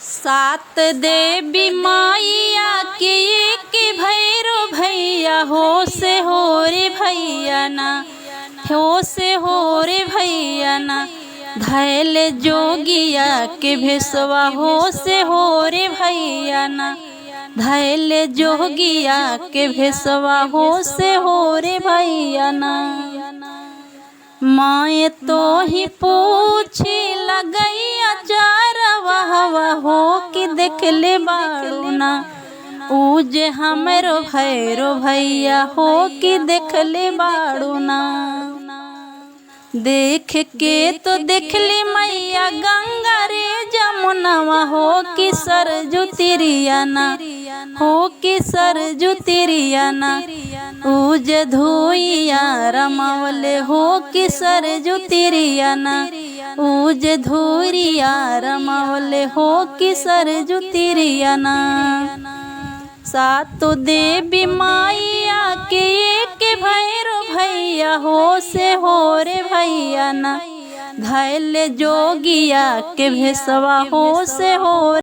सात देवी माइया के भैरो भैया हो से हो रे भैया ना, हो से हो रे भैया ना। धैल जोगिया के भेसवा हो से हो रे भैया ना, धैल जोगिया के भेसवा हो से हो रे भैया ना। माए तो ही पूछी लगैया चारवा हो कि देख ले बाड़ू ना, ऊज हमरो भैरो भैया हो कि देख ले बाड़ू ना। देख के तो देख ली मैया गंगा रे जमुनवा हो कि सरजू तिरिया ना, हो कि सरजू तिरिया ना। ऊज धोइया रमावले हो कि सरजू तिरिया ना, ऊज धोरिया रमावले हो कि सरजू तिरिया ना। सातो देवी माइया के एक भैरो भैया हो से हो रे भैया ना, धैल जोगिया के भेसवा हो से हो।